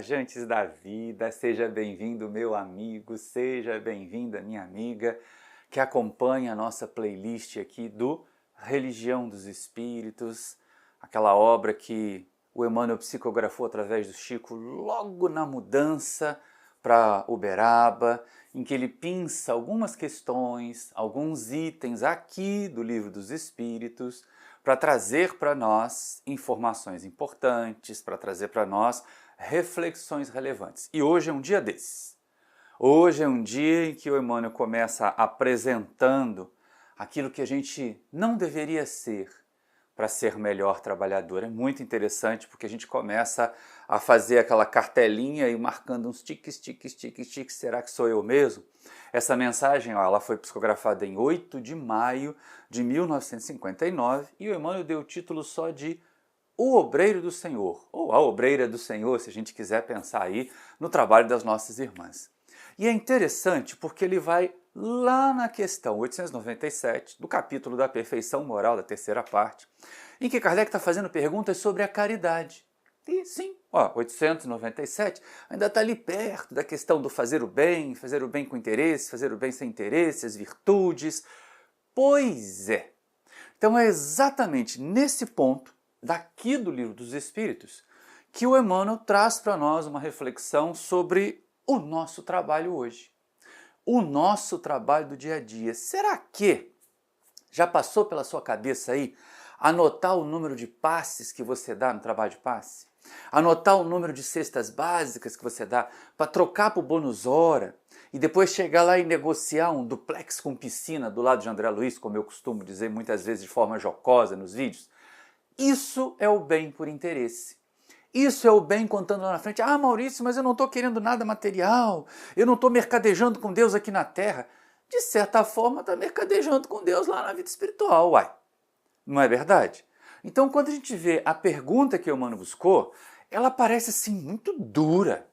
viajantes da vida, seja bem-vindo, meu amigo, seja bem-vinda, minha amiga, que acompanha a nossa playlist aqui do Religião dos Espíritos, aquela obra que o Emmanuel psicografou através do Chico logo na mudança para Uberaba, em que ele pinça algumas questões, alguns itens aqui do Livro dos Espíritos, para trazer para nós informações importantes, para trazer para nós reflexões relevantes. E hoje é um dia desses. Hoje é um dia em que o Emmanuel começa apresentando aquilo que a gente não deveria ser para ser melhor trabalhador. É muito interessante porque a gente começa a fazer aquela cartelinha e marcando uns tiques, será que sou eu mesmo? Essa mensagem, ela foi psicografada em 8 de maio de 1959 e o Emmanuel deu o título só de O Obreiro do Senhor, ou A Obreira do Senhor, se a gente quiser pensar aí no trabalho das nossas irmãs. E é interessante porque ele vai lá na questão 897, do capítulo da perfeição moral, da terceira parte, em que Kardec está fazendo perguntas sobre a caridade. E sim, 897 ainda está ali perto da questão do fazer o bem com interesse, fazer o bem sem interesse, as virtudes. Pois é. Então é exatamente nesse ponto, daqui do Livro dos Espíritos, que o Emmanuel traz para nós uma reflexão sobre o nosso trabalho hoje. O nosso trabalho do dia a dia. Será que já passou pela sua cabeça aí anotar o número de passes que você dá no trabalho de passe? Anotar o número de cestas básicas que você dá para trocar para o bônus hora e depois chegar lá e negociar um duplex com piscina do lado de André Luiz, como eu costumo dizer muitas vezes de forma jocosa nos vídeos? Isso é o bem por interesse. Isso é o bem contando lá na frente. Ah, Maurício, mas eu não estou querendo nada material, eu não estou mercadejando com Deus aqui na Terra. De certa forma, está mercadejando com Deus lá na vida espiritual, uai. Não é verdade? Então, quando a gente vê a pergunta que o Emmanuel buscou, ela parece assim muito dura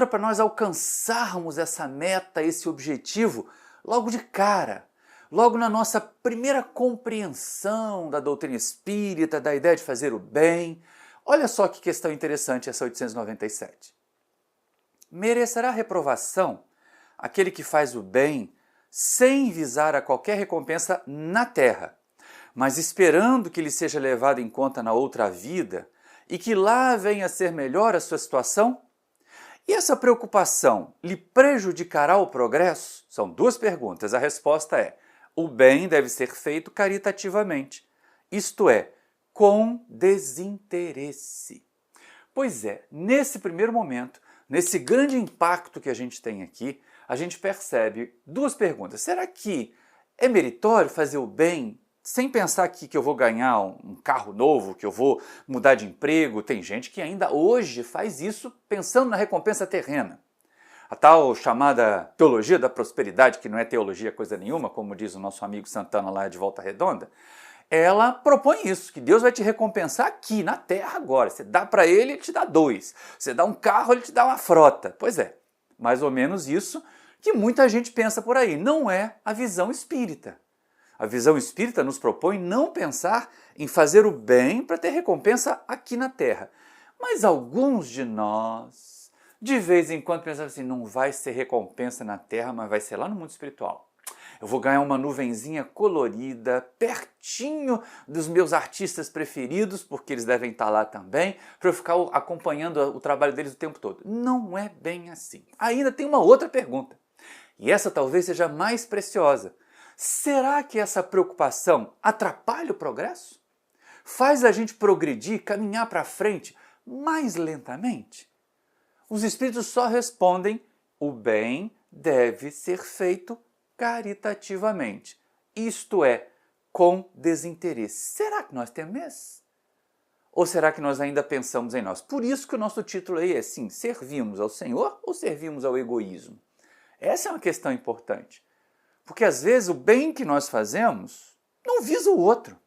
para nós alcançarmos essa meta, esse objetivo, logo de cara. Logo na nossa primeira compreensão da doutrina espírita, da ideia de fazer o bem. Olha só que questão interessante essa 897. Merecerá reprovação aquele que faz o bem sem visar a qualquer recompensa na terra, mas esperando que lhe seja levado em conta na outra vida e que lá venha a ser melhor a sua situação? E essa preocupação lhe prejudicará o progresso? São duas perguntas. A resposta é: o bem deve ser feito caritativamente, isto é, com desinteresse. Pois é, nesse primeiro momento, nesse grande impacto que a gente tem aqui, a gente percebe duas perguntas. Será que é meritório fazer o bem sem pensar aqui que eu vou ganhar um carro novo, que eu vou mudar de emprego? Tem gente que ainda hoje faz isso pensando na recompensa terrena. A tal chamada teologia da prosperidade, que não é teologia coisa nenhuma, como diz o nosso amigo Santana lá de Volta Redonda, ela propõe isso, que Deus vai te recompensar aqui, na terra agora. Você dá para ele, ele te dá 2. Você dá um carro, ele te dá uma frota. Pois é, mais ou menos isso que muita gente pensa por aí. Não é a visão espírita. A visão espírita nos propõe não pensar em fazer o bem para ter recompensa aqui na terra. Mas alguns de nós, de vez em quando, pensam assim, não vai ser recompensa na terra, mas vai ser lá no mundo espiritual. Eu vou ganhar uma nuvenzinha colorida, pertinho dos meus artistas preferidos, porque eles devem estar lá também, para eu ficar acompanhando o trabalho deles o tempo todo. Não é bem assim. Ainda tem uma outra pergunta, e essa talvez seja mais preciosa. Será que essa preocupação atrapalha o progresso? Faz a gente progredir, caminhar para frente mais lentamente? Os espíritos só respondem: o bem deve ser feito caritativamente, isto é, com desinteresse. Será que nós temos isso? Ou será que nós ainda pensamos em nós? Por isso que o nosso título aí é assim: servimos ao Senhor ou servimos ao egoísmo? Essa é uma questão importante, porque às vezes o bem que nós fazemos não visa o outro.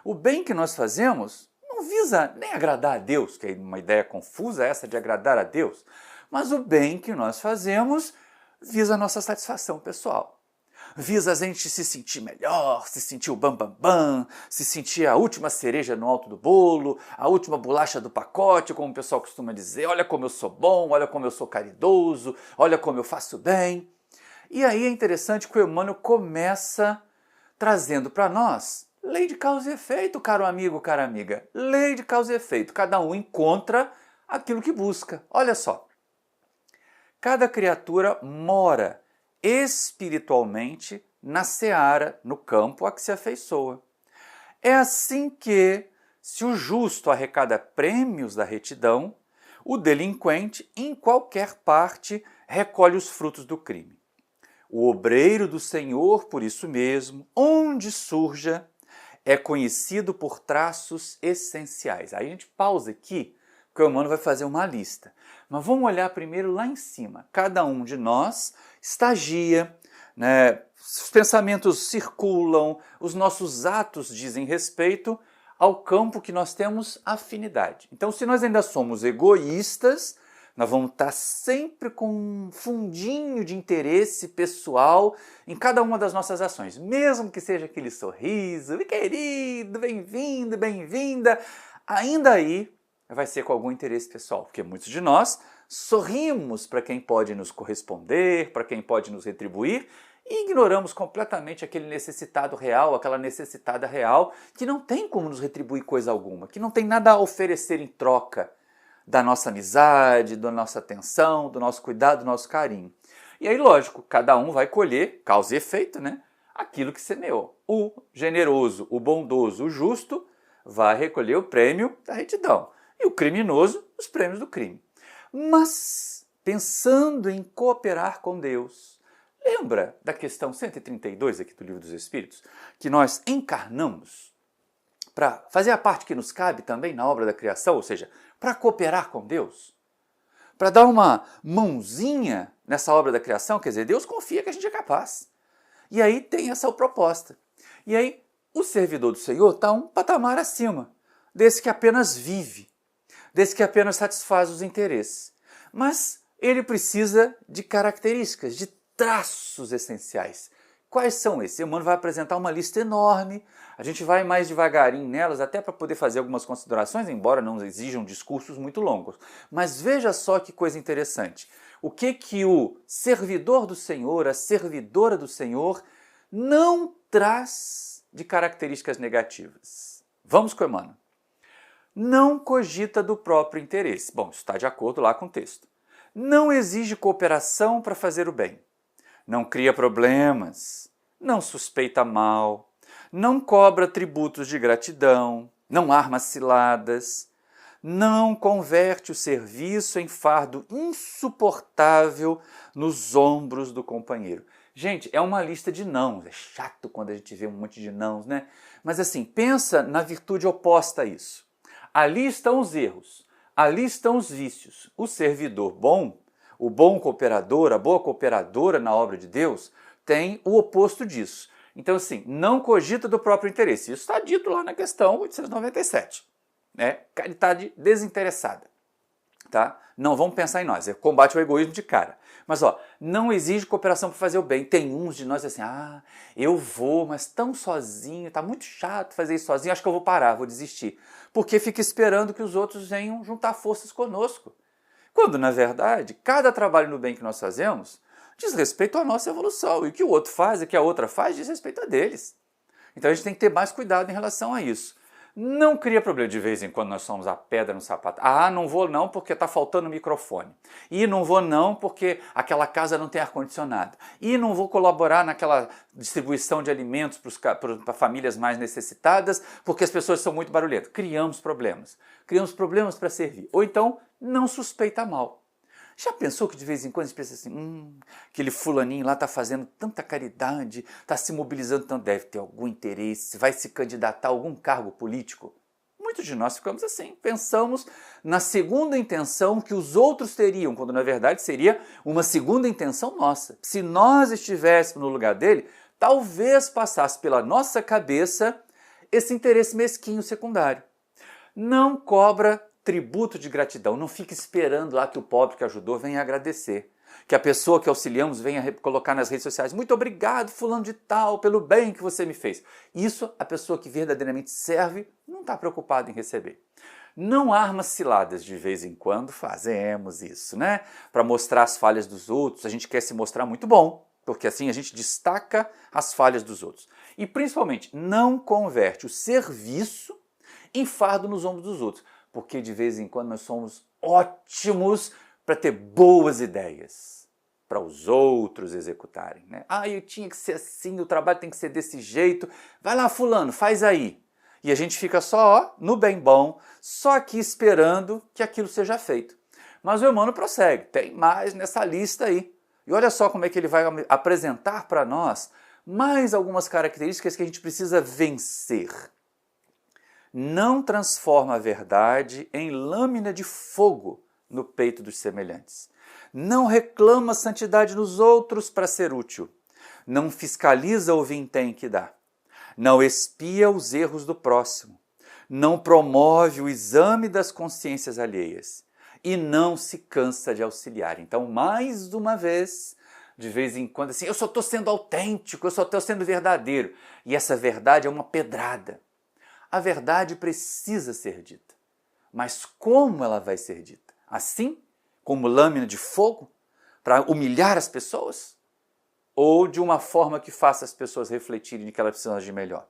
O bem que nós fazemos não visa nem agradar a Deus, que é uma ideia confusa essa de agradar a Deus, mas o bem que nós fazemos visa a nossa satisfação pessoal. visa a gente se sentir melhor, se sentir o bam bam bam, se sentir a última cereja no alto do bolo, a última bolacha do pacote, como o pessoal costuma dizer, olha como eu sou bom, olha como eu sou caridoso, olha como eu faço bem. E aí é interessante que o Emmanuel começa trazendo para nós lei de causa e efeito, caro amigo, cara amiga. Lei de causa e efeito. Cada um encontra aquilo que busca. Olha só. Cada criatura mora espiritualmente na seara, no campo a que se afeiçoa. É assim que, se o justo arrecada prêmios da retidão, o delinquente, em qualquer parte, recolhe os frutos do crime. O obreiro do Senhor, por isso mesmo, onde surja, é conhecido por traços essenciais. Aí a gente pausa aqui, porque o Emmanuel vai fazer uma lista. Mas vamos olhar primeiro lá em cima. Cada um de nós estagia, né? Os pensamentos circulam, os nossos atos dizem respeito ao campo que nós temos afinidade. Então, se nós ainda somos egoístas, nós vamos estar sempre com um fundinho de interesse pessoal em cada uma das nossas ações. Mesmo que seja aquele sorriso, querido, bem-vindo, bem-vinda, ainda aí vai ser com algum interesse pessoal, porque muitos de nós sorrimos para quem pode nos corresponder, para quem pode nos retribuir, e ignoramos completamente aquele necessitado real, aquela necessitada real, que não tem como nos retribuir coisa alguma, que não tem nada a oferecer em troca da nossa amizade, da nossa atenção, do nosso cuidado, do nosso carinho. E aí, lógico, cada um vai colher, causa e efeito, né? Aquilo que semeou. O generoso, o bondoso, o justo vai recolher o prêmio da retidão. E o criminoso, os prêmios do crime. Mas, pensando em cooperar com Deus, lembra da questão 132 aqui do Livro dos Espíritos? Que nós encarnamos para fazer a parte que nos cabe também na obra da criação, ou seja, para cooperar com Deus, para dar uma mãozinha nessa obra da criação, quer dizer, Deus confia que a gente é capaz. E aí tem essa proposta. E aí o servidor do Senhor está um patamar acima desse que apenas vive, desse que apenas satisfaz os interesses. Mas ele precisa de características, de traços essenciais. Quais são esses? Emmanuel vai apresentar uma lista enorme, a gente vai mais devagarinho nelas, até para poder fazer algumas considerações, embora não exijam discursos muito longos. Mas veja só que coisa interessante. O que o servidor do Senhor, a servidora do Senhor, não traz de características negativas? Vamos com Emmanuel. Não cogita do próprio interesse. Bom, isso está de acordo lá com o texto. Não exige cooperação para fazer o bem. Não cria problemas, não suspeita mal, não cobra tributos de gratidão, não arma ciladas, não converte o serviço em fardo insuportável nos ombros do companheiro. Gente, é uma lista de nãos, é chato quando a gente vê um monte de nãos, né? Mas assim, pensa na virtude oposta a isso. Ali estão os erros, ali estão os vícios. O servidor bom, o bom cooperador, a boa cooperadora na obra de Deus, tem o oposto disso. Então, assim, não cogita do próprio interesse. Isso está dito lá na questão 897. Né? Caridade desinteressada. Tá? Não vamos pensar em nós, é combate ao egoísmo de cara. Mas, ó, não exige cooperação para fazer o bem. Tem uns de nós assim, eu vou, mas tão sozinho, tá muito chato fazer isso sozinho, acho que eu vou parar, vou desistir. Porque fica esperando que os outros venham juntar forças conosco. Quando, na verdade, cada trabalho no bem que nós fazemos diz respeito à nossa evolução. E o que o outro faz e o que a outra faz diz respeito a deles. Então a gente tem que ter mais cuidado em relação a isso. Não cria problema. De vez em quando nós somos a pedra no sapato. Não vou não porque está faltando microfone. E não vou não porque aquela casa não tem ar-condicionado. E não vou colaborar naquela distribuição de alimentos para famílias mais necessitadas porque as pessoas são muito barulhentas. Criamos problemas. Criamos problemas para servir. Ou então, não suspeita mal. Já pensou que de vez em quando a gente pensa assim, aquele fulaninho lá está fazendo tanta caridade, está se mobilizando tanto, deve ter algum interesse, vai se candidatar a algum cargo político? Muitos de nós ficamos assim, pensamos na segunda intenção que os outros teriam, quando na verdade seria uma segunda intenção nossa. Se nós estivéssemos no lugar dele, talvez passasse pela nossa cabeça esse interesse mesquinho secundário. Não cobra tributo de gratidão, não fique esperando lá que o pobre que ajudou venha agradecer. que a pessoa que auxiliamos venha colocar nas redes sociais: muito obrigado, fulano de tal, pelo bem que você me fez. Isso a pessoa que verdadeiramente serve não está preocupada em receber. Não armas ciladas, de vez em quando fazemos isso, né? Para mostrar as falhas dos outros, a gente quer se mostrar muito bom, porque assim a gente destaca as falhas dos outros. E principalmente, não converte o serviço em fardo nos ombros dos outros, porque de vez em quando nós somos ótimos para ter boas ideias para os outros executarem, né? Eu tinha que ser assim, o trabalho tem que ser desse jeito, vai lá fulano, faz aí. E a gente fica só no bem bom, só aqui esperando que aquilo seja feito. Mas o Emmanuel prossegue, tem mais nessa lista aí. E olha só como é que ele vai apresentar para nós mais algumas características que a gente precisa vencer. Não transforma a verdade em lâmina de fogo no peito dos semelhantes. Não reclama a santidade nos outros para ser útil. Não fiscaliza o vintém que dá. Não expia os erros do próximo. Não promove o exame das consciências alheias. E não se cansa de auxiliar. Então, mais uma vez, de vez em quando, assim, eu só estou sendo autêntico, eu só estou sendo verdadeiro. E essa verdade é uma pedrada. A verdade precisa ser dita. Mas como ela vai ser dita? Assim? Como lâmina de fogo? Para humilhar as pessoas? Ou de uma forma que faça as pessoas refletirem de que elas precisam agir melhor?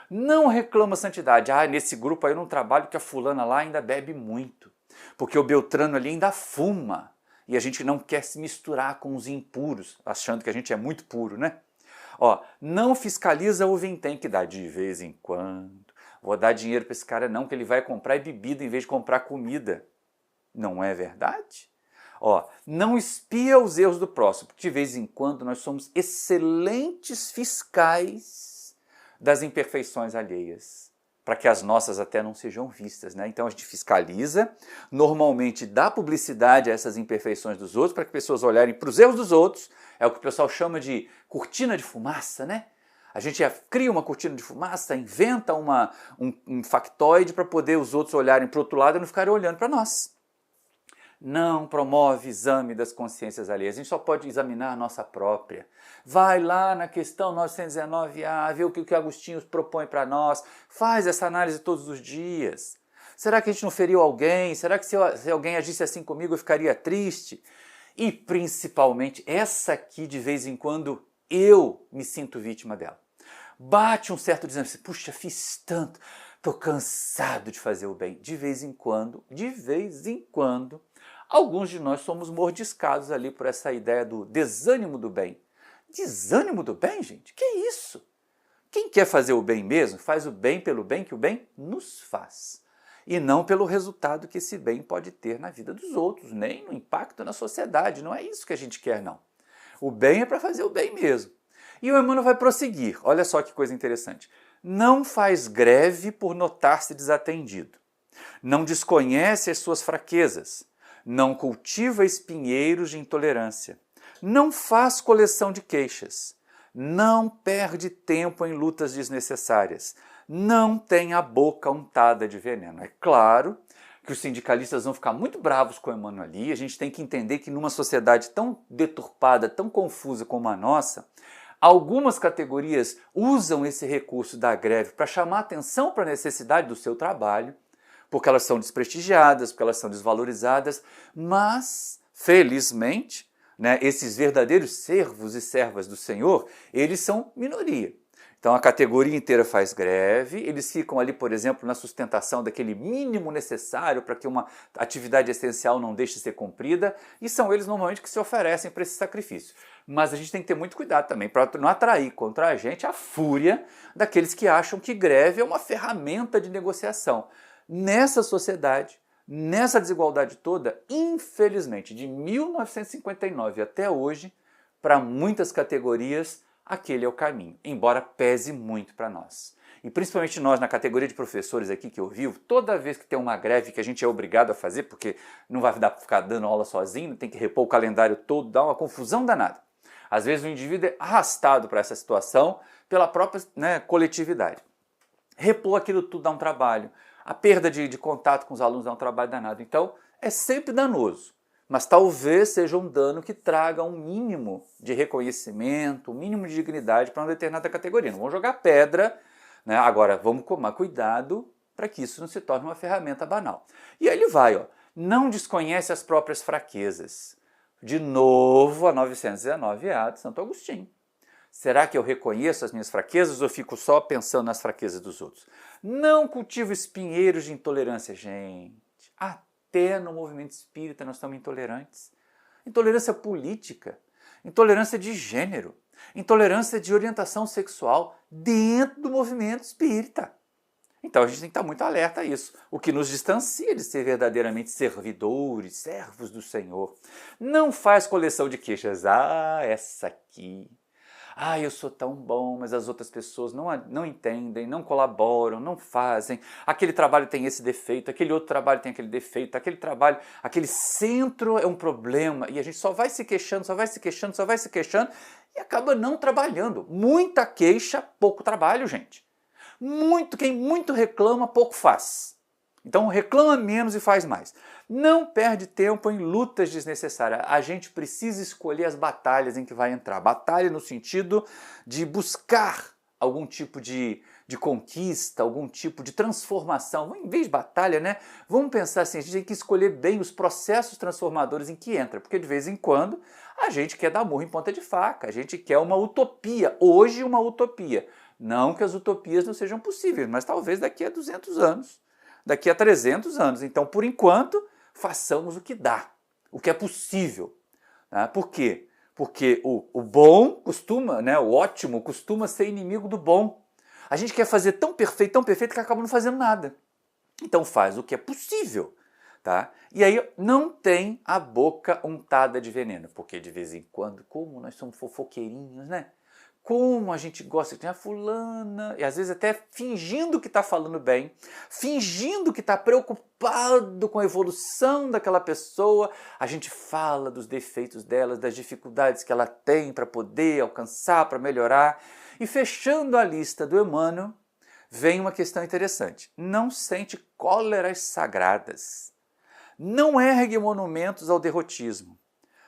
Não reclama santidade. Nesse grupo aí eu não trabalho porque a fulana lá ainda bebe muito. Porque o Beltrano ali ainda fuma. E a gente não quer se misturar com os impuros, achando que a gente é muito puro, né? Não fiscaliza o vintém que dá de vez em quando. Vou dar dinheiro para esse cara não, que ele vai comprar bebida em vez de comprar comida. Não é verdade? Não espia os erros do próximo, porque de vez em quando nós somos excelentes fiscais das imperfeições alheias, para que as nossas até não sejam vistas, né? Então a gente fiscaliza, normalmente dá publicidade a essas imperfeições dos outros, para que pessoas olharem para os erros dos outros, é o que o pessoal chama de cortina de fumaça, né? A gente cria uma cortina de fumaça, inventa um factoide para poder os outros olharem para o outro lado e não ficarem olhando para nós. Não promove exame das consciências alheias. A gente só pode examinar a nossa própria. Vai lá na questão 919A, vê o que o Agostinho propõe para nós, faz essa análise todos os dias. Será que a gente não feriu alguém? Será que se alguém agisse assim comigo eu ficaria triste? E principalmente, essa aqui de vez em quando eu me sinto vítima dela. Bate um certo desânimo, puxa, fiz tanto, estou cansado de fazer o bem. De vez em quando, alguns de nós somos mordiscados ali por essa ideia do desânimo do bem. Desânimo do bem, gente? Que isso? Quem quer fazer o bem mesmo, faz o bem pelo bem que o bem nos faz. E não pelo resultado que esse bem pode ter na vida dos outros, nem no impacto na sociedade. Não é isso que a gente quer, não. O bem é para fazer o bem mesmo. E o Emmanuel vai prosseguir. Olha só que coisa interessante. Não faz greve por notar-se desatendido. Não desconhece as suas fraquezas. Não cultiva espinheiros de intolerância. Não faz coleção de queixas. Não perde tempo em lutas desnecessárias. Não tem a boca untada de veneno. É claro que os sindicalistas vão ficar muito bravos com o Emmanuel ali. A gente tem que entender que numa sociedade tão deturpada, tão confusa como a nossa, algumas categorias usam esse recurso da greve para chamar atenção para a necessidade do seu trabalho, porque elas são desprestigiadas, porque elas são desvalorizadas, mas, felizmente, esses verdadeiros servos e servas do Senhor, eles são minoria. Então a categoria inteira faz greve, eles ficam ali, por exemplo, na sustentação daquele mínimo necessário para que uma atividade essencial não deixe de ser cumprida, e são eles normalmente que se oferecem para esse sacrifício. Mas a gente tem que ter muito cuidado também para não atrair contra a gente a fúria daqueles que acham que greve é uma ferramenta de negociação. Nessa sociedade, nessa desigualdade toda, infelizmente, de 1959 até hoje, para muitas categorias, aquele é o caminho, embora pese muito para nós. E principalmente nós, na categoria de professores aqui que eu vivo, toda vez que tem uma greve que a gente é obrigado a fazer, porque não vai dar para ficar dando aula sozinho, tem que repor o calendário todo, dá uma confusão danada. Às vezes o indivíduo é arrastado para essa situação pela própria coletividade. Repor aquilo tudo dá um trabalho, a perda de contato com os alunos dá um trabalho danado. Então, é sempre danoso. mas talvez seja um dano que traga um mínimo de reconhecimento, um mínimo de dignidade para uma determinada categoria. Não vamos jogar pedra, né? Agora vamos tomar cuidado para que isso não se torne uma ferramenta banal. E aí ele vai, ó, não desconhece as próprias fraquezas. De novo, a 919A de Santo Agostinho. Será que eu reconheço as minhas fraquezas ou fico só pensando nas fraquezas dos outros? Não cultivo espinheiros de intolerância, gente. Até no movimento espírita nós estamos intolerantes. Intolerância política, intolerância de gênero, intolerância de orientação sexual dentro do movimento espírita. Então a gente tem que estar muito alerta a isso, o que nos distancia de ser verdadeiramente servidores, servos do Senhor. Não faz coleção de queixas. Essa aqui. Eu sou tão bom, mas as outras pessoas não entendem, não colaboram, não fazem. Aquele trabalho tem esse defeito, aquele outro trabalho tem aquele defeito, aquele trabalho, aquele centro é um problema. E a gente só vai se queixando, só vai se queixando, só vai se queixando e acaba não trabalhando. Muita queixa, pouco trabalho, gente. Quem muito reclama, pouco faz. Então reclama menos e faz mais. Não perde tempo em lutas desnecessárias. A gente precisa escolher as batalhas em que vai entrar. Batalha no sentido de buscar algum tipo de conquista, algum tipo de transformação. Em vez de batalha, né? Vamos pensar assim, a gente tem que escolher bem os processos transformadores em que entra. Porque de vez em quando a gente quer dar murro em ponta de faca. A gente quer uma utopia. Hoje uma utopia. Não que as utopias não sejam possíveis, mas talvez daqui a 200 anos. Daqui a 300 anos. Então, por enquanto, façamos o que dá, o que é possível. Né? Por quê? Porque o bom costuma, né, o ótimo costuma ser inimigo do bom. A gente quer fazer tão perfeito que acaba não fazendo nada. Então faz o que é possível. Tá? E aí não tem a boca untada de veneno, porque de vez em quando, como nós somos fofoqueirinhos, né? Como a gente gosta de fulana, e às vezes até fingindo que está falando bem, fingindo que está preocupado com a evolução daquela pessoa, a gente fala dos defeitos delas, das dificuldades que ela tem para poder alcançar, para melhorar. E fechando a lista do Emmanuel, vem uma questão interessante. Não sente cóleras sagradas, não ergue monumentos ao derrotismo.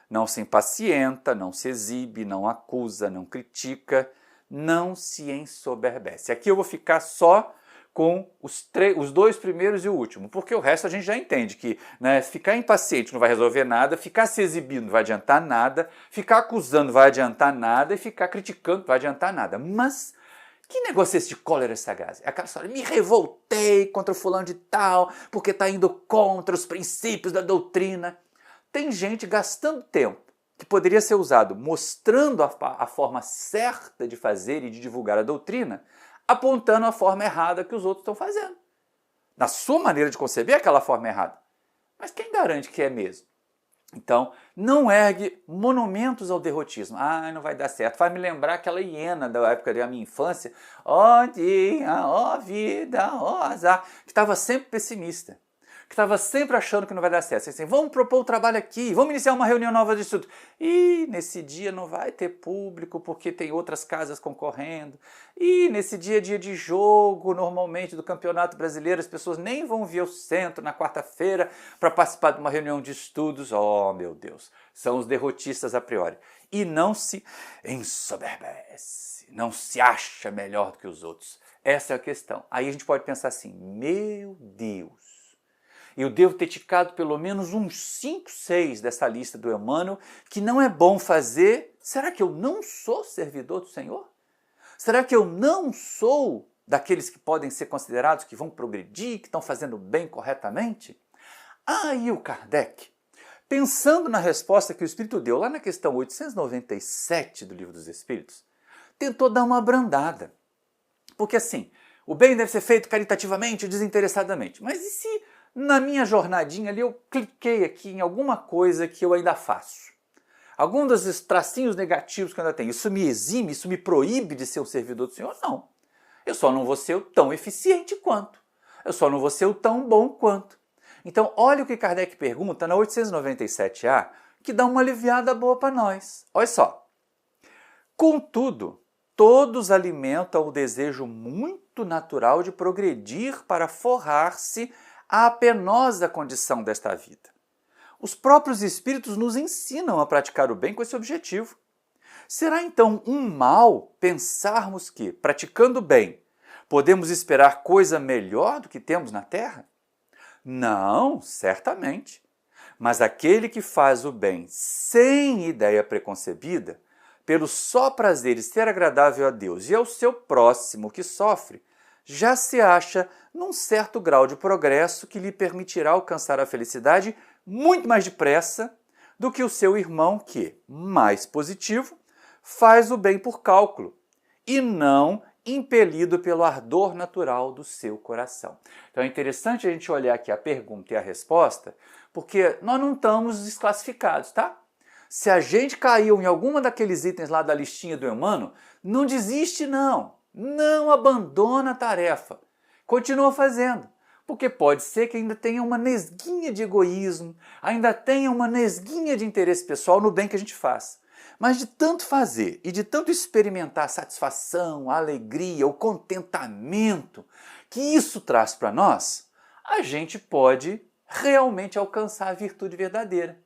Não se impacienta, não se exibe, não acusa, não critica, não se ensoberbece. Aqui eu vou ficar só com os dois primeiros e o último, porque o resto a gente já entende que, né, ficar impaciente não vai resolver nada, ficar se exibindo não vai adiantar nada, ficar acusando não vai adiantar nada e ficar criticando não vai adiantar nada. Mas que negócio é esse de cólera sagrada? É aquela história, me revoltei contra o fulano de tal, porque está indo contra os princípios da doutrina. Tem gente gastando tempo que poderia ser usado mostrando a forma certa de fazer e de divulgar a doutrina, apontando a forma errada que os outros estão fazendo. Na sua maneira de conceber, é aquela forma errada. Mas quem garante que é mesmo? Então, não ergue monumentos ao derrotismo. Não vai dar certo. Faz me lembrar aquela hiena da época da minha infância. Ó dia, ó vida, ó azar. Que estava sempre pessimista. Que estava sempre achando que não vai dar certo. Assim, vamos propor o trabalho aqui, vamos iniciar uma reunião nova de estudo. E nesse dia não vai ter público porque tem outras casas concorrendo. E nesse dia é dia de jogo, normalmente do Campeonato Brasileiro, as pessoas nem vão vir ao centro na quarta-feira para participar de uma reunião de estudos. Oh, meu Deus, são os derrotistas a priori. E não se ensoberbece, não se acha melhor do que os outros. Essa é a questão. Aí a gente pode pensar assim, meu Deus, eu devo ter ticado pelo menos uns 5, 6 dessa lista do Emmanuel, que não é bom fazer. Será que eu não sou servidor do Senhor? Será que eu não sou daqueles que podem ser considerados que vão progredir, que estão fazendo bem corretamente? Aí o Kardec, pensando na resposta que o Espírito deu lá na questão 897 do Livro dos Espíritos, tentou dar uma abrandada. Porque assim, o bem deve ser feito caritativamente, desinteressadamente. Mas e se na minha jornadinha ali eu cliquei aqui em alguma coisa que eu ainda faço? Algum dos tracinhos negativos que eu ainda tenho, isso me exime, isso me proíbe de ser um servidor do Senhor? Não. Eu só não vou ser o tão eficiente quanto. Eu só não vou ser o tão bom quanto. Então, olha o que Kardec pergunta na 897A, que dá uma aliviada boa para nós. Olha só. Contudo, todos alimentam o desejo muito natural de progredir para forrar-se à penosa condição desta vida. Os próprios espíritos nos ensinam a praticar o bem com esse objetivo. Será então um mal pensarmos que, praticando o bem, podemos esperar coisa melhor do que temos na Terra? Não, certamente. Mas aquele que faz o bem sem ideia preconcebida, pelo só prazer de ser agradável a Deus e ao seu próximo que sofre, já se acha num certo grau de progresso que lhe permitirá alcançar a felicidade muito mais depressa do que o seu irmão que, mais positivo, faz o bem por cálculo e não impelido pelo ardor natural do seu coração. Então é interessante a gente olhar aqui a pergunta e a resposta, porque nós não estamos desclassificados, tá? Se a gente caiu em alguma daqueles itens lá da listinha do Emmanuel, não desiste não. Não abandona a tarefa. Continua fazendo. Porque pode ser que ainda tenha uma nesguinha de egoísmo, ainda tenha uma nesguinha de interesse pessoal no bem que a gente faz. Mas de tanto fazer e de tanto experimentar a satisfação, a alegria, o contentamento que isso traz para nós, a gente pode realmente alcançar a virtude verdadeira.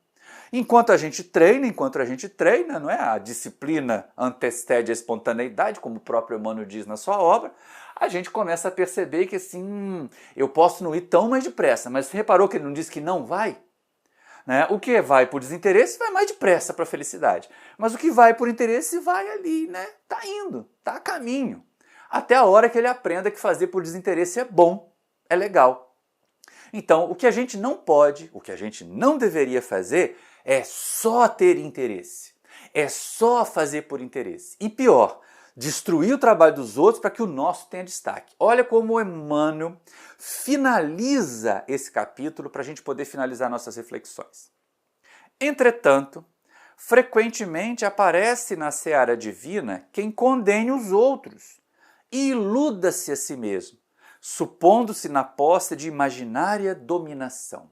Enquanto a gente treina, não é? A disciplina antecede a espontaneidade, como o próprio Emmanuel diz na sua obra, a gente começa a perceber que assim, eu posso não ir tão mais depressa, mas você reparou que ele não diz que não vai? Né? O que vai por desinteresse vai mais depressa para a felicidade, mas o que vai por interesse vai ali, né? Tá indo, tá a caminho, até a hora que ele aprenda que fazer por desinteresse é bom, é legal. Então, o que a gente não pode, o que a gente não deveria fazer é só ter interesse, é só fazer por interesse. E pior, destruir o trabalho dos outros para que o nosso tenha destaque. Olha como o Emmanuel finaliza esse capítulo para a gente poder finalizar nossas reflexões. Entretanto, frequentemente aparece na seara divina quem condene os outros e iluda-se a si mesmo, supondo-se na posse de imaginária dominação.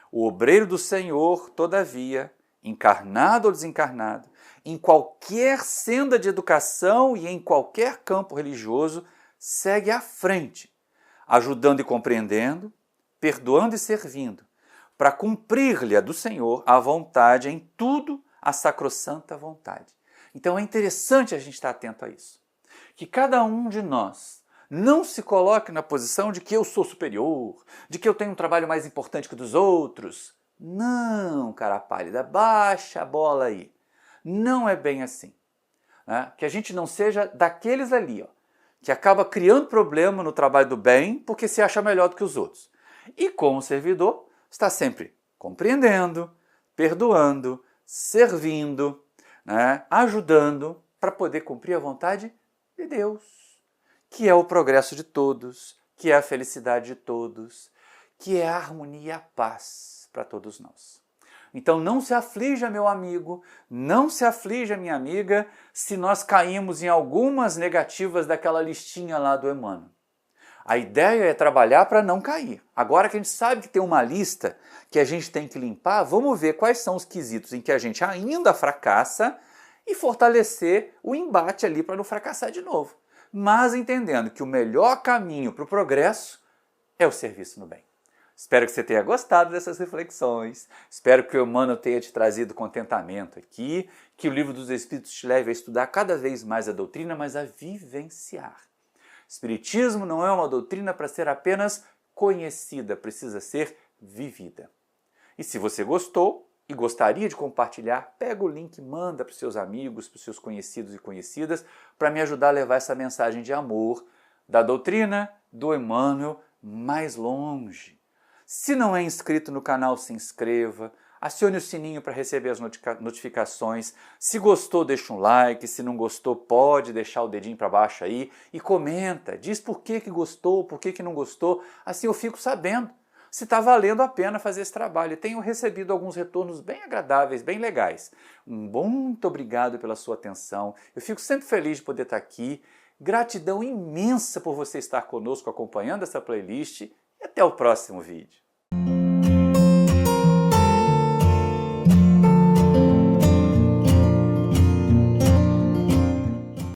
O obreiro do Senhor, todavia, encarnado ou desencarnado, em qualquer senda de educação e em qualquer campo religioso, segue à frente, ajudando e compreendendo, perdoando e servindo, para cumprir-lhe a do Senhor a vontade em tudo, a sacrossanta vontade. Então é interessante a gente estar atento a isso. Que cada um de nós não se coloque na posição de que eu sou superior, de que eu tenho um trabalho mais importante que o dos outros. Não, cara pálida, baixa a bola aí. Não é bem assim. Né? Que a gente não seja daqueles ali, ó, que acaba criando problema no trabalho do bem porque se acha melhor do que os outros. E como servidor, está sempre compreendendo, perdoando, servindo, né, ajudando para poder cumprir a vontade de Deus, que é o progresso de todos, que é a felicidade de todos, que é a harmonia e a paz para todos nós. Então não se aflija, meu amigo, não se aflija, minha amiga, se nós caímos em algumas negativas daquela listinha lá do Emmanuel. A ideia é trabalhar para não cair. Agora que a gente sabe que tem uma lista que a gente tem que limpar, vamos ver quais são os quesitos em que a gente ainda fracassa e fortalecer o embate ali para não fracassar de novo. Mas entendendo que o melhor caminho para o progresso é o serviço no bem. Espero que você tenha gostado dessas reflexões, espero que o Emmanuel tenha te trazido contentamento aqui, que o Livro dos Espíritos te leve a estudar cada vez mais a doutrina, mas a vivenciar. Espiritismo não é uma doutrina para ser apenas conhecida, precisa ser vivida. E se você gostou e gostaria de compartilhar, pega o link e manda para os seus amigos, para os seus conhecidos e conhecidas, para me ajudar a levar essa mensagem de amor da doutrina do Emmanuel mais longe. Se não é inscrito no canal, se inscreva, acione o sininho para receber as notificações. Se gostou, deixa um like, se não gostou, pode deixar o dedinho para baixo aí e comenta, diz por que gostou, por que não gostou, assim eu fico sabendo se está valendo a pena fazer esse trabalho. E tenho recebido alguns retornos bem agradáveis, bem legais. Muito obrigado pela sua atenção, eu fico sempre feliz de poder estar aqui. Gratidão imensa por você estar conosco acompanhando essa playlist e até o próximo vídeo.